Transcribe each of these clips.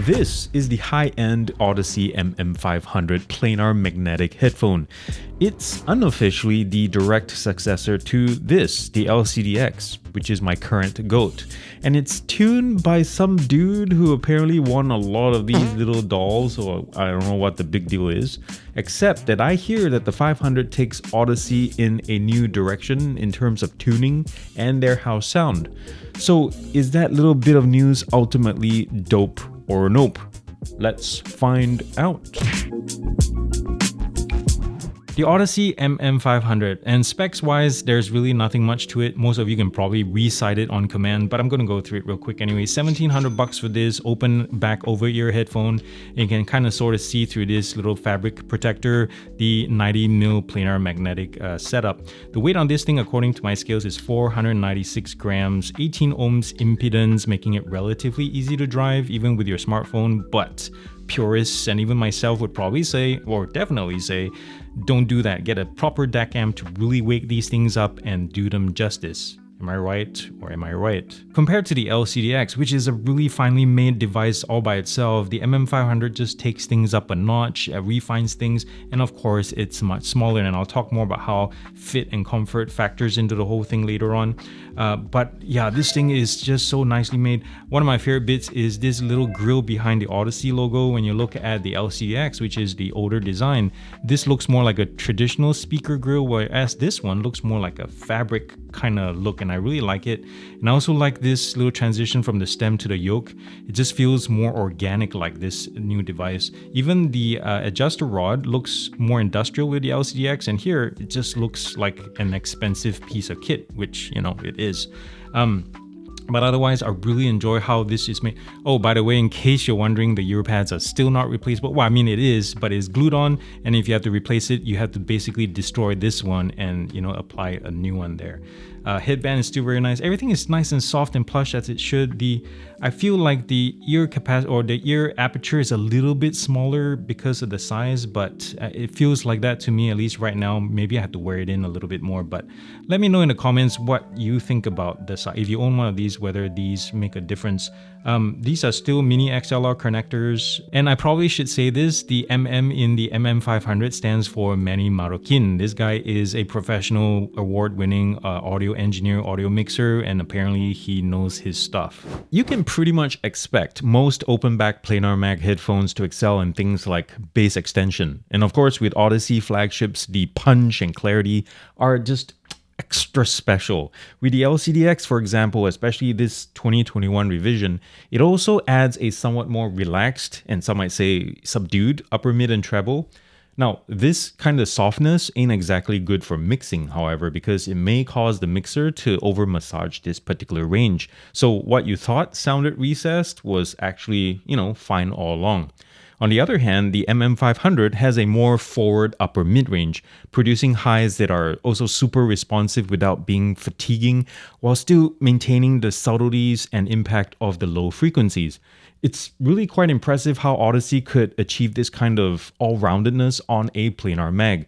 This is the high-end Audeze MM-500 planar magnetic headphone. It's unofficially the direct successor to this, the LCDX, which is my current GOAT. And it's tuned by some dude who apparently won a lot of these little dolls, or I don't know what the big deal is, except that I hear that the 500 takes Audeze in a new direction in terms of tuning and their house sound. So is that little bit of news ultimately dope or nope? Let's find out. The Audeze MM-500, and specs wise, there's really nothing much to it. Most of you can probably recite it on command, but I'm going to go through it real quick anyway. $1,700 for this open back over ear headphone. You can kind of sort of see through this little fabric protector, the 90mm planar magnetic setup. The weight on this thing, according to my scales, is 496 grams, 18 ohms impedance, making it relatively easy to drive even with your smartphone, but purists and even myself would probably say, or definitely say, don't do that. Get a proper DAC amp to really wake these things up and do them justice. Am I right or am I right? Compared to the LCDX, which is a really finely made device all by itself, the MM500 just takes things up a notch, refines things, and of course it's much smaller, and I'll talk more about how fit and comfort factors into the whole thing later on. But yeah, this thing is just so nicely made. One of my favorite bits is this little grill behind the Audeze logo. When you look at the LCDX, which is the older design, this looks more like a traditional speaker grill, whereas this one looks more like a fabric kind of look, and I really like it. And I also like this little transition from the stem to the yoke. It just feels more organic like this new device. Even the adjuster rod looks more industrial with the LCDX, and here it just looks like an expensive piece of kit, which, you know, it is. But otherwise, I really enjoy how this is made. Oh, by the way, in case you're wondering, the ear pads are still not replaceable. Well, I mean, it is, but it's glued on. And if you have to replace it, you have to basically destroy this one and, you know, apply a new one there. Headband is still very nice. Everything is nice and soft and plush as it should. I feel like the ear capacity or the ear aperture is a little bit smaller because of the size, but it feels like that to me, at least right now. Maybe I have to wear it in a little bit more, but let me know in the comments what you think about this. If you own one of these, whether these make a difference. These are still mini XLR connectors, and I probably should say this, the MM in the MM500 stands for Manny Marroquin. This guy is a professional award-winning audio engineer, audio mixer, and apparently he knows his stuff. You can pretty much expect most open back planar mag headphones to excel in things like bass extension. And of course, with Audeze flagships, the punch and clarity are just extra special. With the LCDX, for example, especially this 2021 revision, it also adds a somewhat more relaxed and some might say subdued upper mid and treble. Now, this kind of softness ain't exactly good for mixing, however, because it may cause the mixer to over massage this particular range. So what you thought sounded recessed was actually, you know, fine all along. On the other hand, the MM500 has a more forward upper mid-range, producing highs that are also super responsive without being fatiguing, while still maintaining the subtleties and impact of the low frequencies. It's really quite impressive how Audeze could achieve this kind of all-roundedness on a planar mag.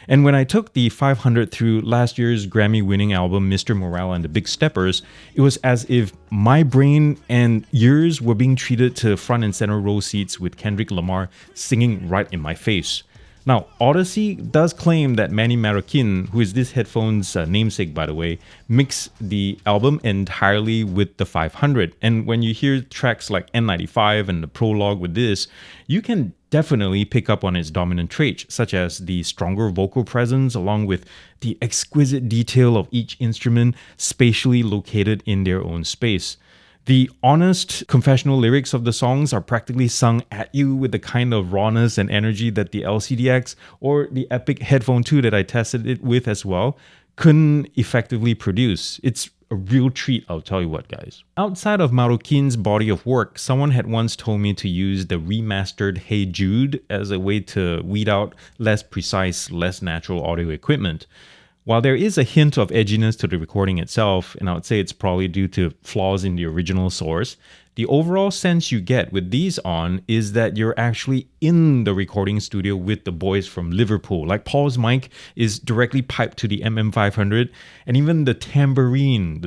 And when I took the 500 through last year's Grammy-winning album Mr. Morale and the Big Steppers, it was as if my brain and ears were being treated to front and center row seats with Kendrick Lamar singing right in my face. Now, Audeze does claim that Manny Marroquin, who is this headphone's namesake by the way, mixed the album entirely with the 500. And when you hear tracks like N95 and the prologue with this, you can definitely pick up on its dominant traits, such as the stronger vocal presence along with the exquisite detail of each instrument spatially located in their own space. The honest, confessional lyrics of the songs are practically sung at you with the kind of rawness and energy that the LCDX or the Epic Headphone 2 that I tested it with as well couldn't effectively produce. It's a real treat, I'll tell you what, guys. Outside of Marroquin's body of work, someone had once told me to use the remastered Hey Jude as a way to weed out less precise, less natural audio equipment. While there is a hint of edginess to the recording itself, and I would say it's probably due to flaws in the original source, The overall sense you get with these on is that you're actually in the recording studio with the boys from Liverpool. Like Paul's mic is directly piped to the MM500, and even the tambourine,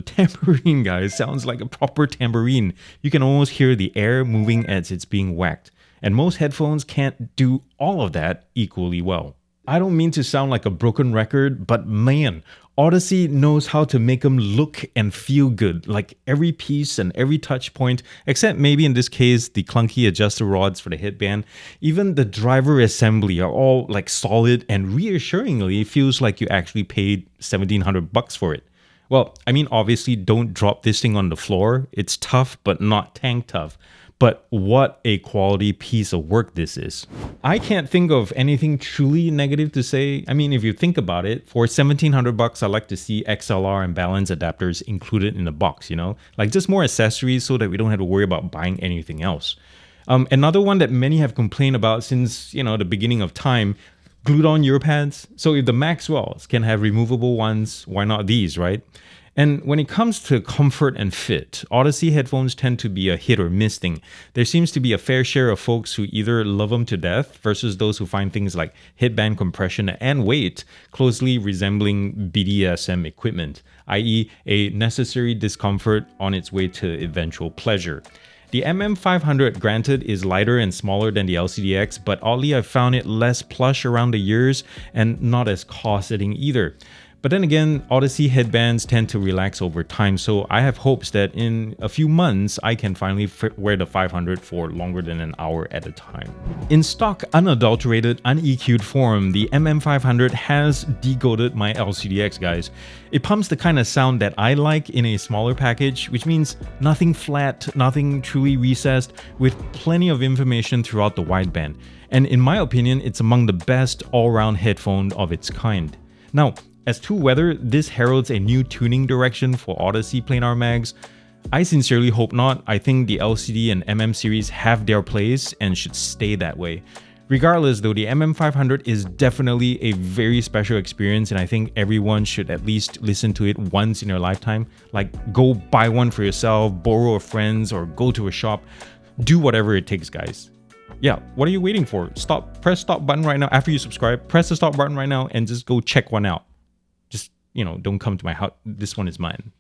guys, sounds like a proper tambourine. You can almost hear the air moving as it's being whacked. And most headphones can't do all of that equally well. I don't mean to sound like a broken record, but man, Audeze knows how to make them look and feel good, like every piece and every touch point, except maybe in this case, the clunky adjuster rods for the headband. Even the driver assembly are all like solid and reassuringly feels like you actually paid 1,700 bucks for it. Well, I mean, obviously don't drop this thing on the floor. It's tough, but not tank tough. But what a quality piece of work this is. I can't think of anything truly negative to say. I mean, if you think about it, for 1,700 bucks, I like to see XLR and balance adapters included in the box, you know? Like just more accessories so that we don't have to worry about buying anything else. Another one that many have complained about since, you know, the beginning of time, glued-on ear pads. So if the Maxwells can have removable ones, why not these, right? And when it comes to comfort and fit, Audeze headphones tend to be a hit or miss thing. There seems to be a fair share of folks who either love them to death versus those who find things like headband compression and weight closely resembling BDSM equipment, i.e. a necessary discomfort on its way to eventual pleasure. The MM500, granted, is lighter and smaller than the LCDX, but oddly I found it less plush around the ears and not as corseting either. But then again, Audeze headbands tend to relax over time, so I have hopes that in a few months, I can finally wear the 500 for longer than an hour at a time. In stock, unadulterated, un-EQ'd form, the MM500 has de-goated my LCDX, guys. It pumps the kind of sound that I like in a smaller package, which means nothing flat, nothing truly recessed, with plenty of information throughout the wideband. And in my opinion, it's among the best all-round headphone of its kind. Now, as to whether this heralds a new tuning direction for Audeze planar mags, I sincerely hope not. I think the LCD and MM series have their place and should stay that way. Regardless though, the MM500 is definitely a very special experience, and I think everyone should at least listen to it once in their lifetime. Like, go buy one for yourself, borrow a friend's, or go to a shop. Do whatever it takes, guys. Yeah, what are you waiting for? Press stop button right now. After you subscribe, press the stop button right now and just go check one out. Just, you know, don't come to my house. This one is mine.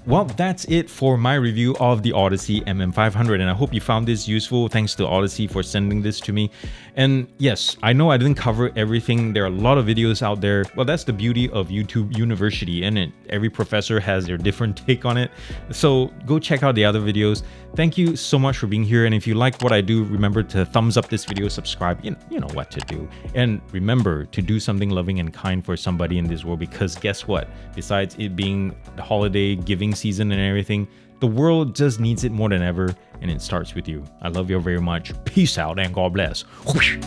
Well, that's it for my review of the Audeze MM500, and I hope you found this useful. Thanks to Audeze for sending this to me. And yes, I know I didn't cover everything. There are a lot of videos out there. Well, that's the beauty of YouTube University, and every professor has their different take on it. So go check out the other videos. Thank you so much for being here, and if you like what I do, remember to thumbs up this video, subscribe, you know what to do. And remember to do something loving and kind for somebody in this world, because guess what? Besides it being the holiday giving season and everything, the world just needs it more than ever, and it starts with you. I love you all very much. Peace out and God bless. Whoosh.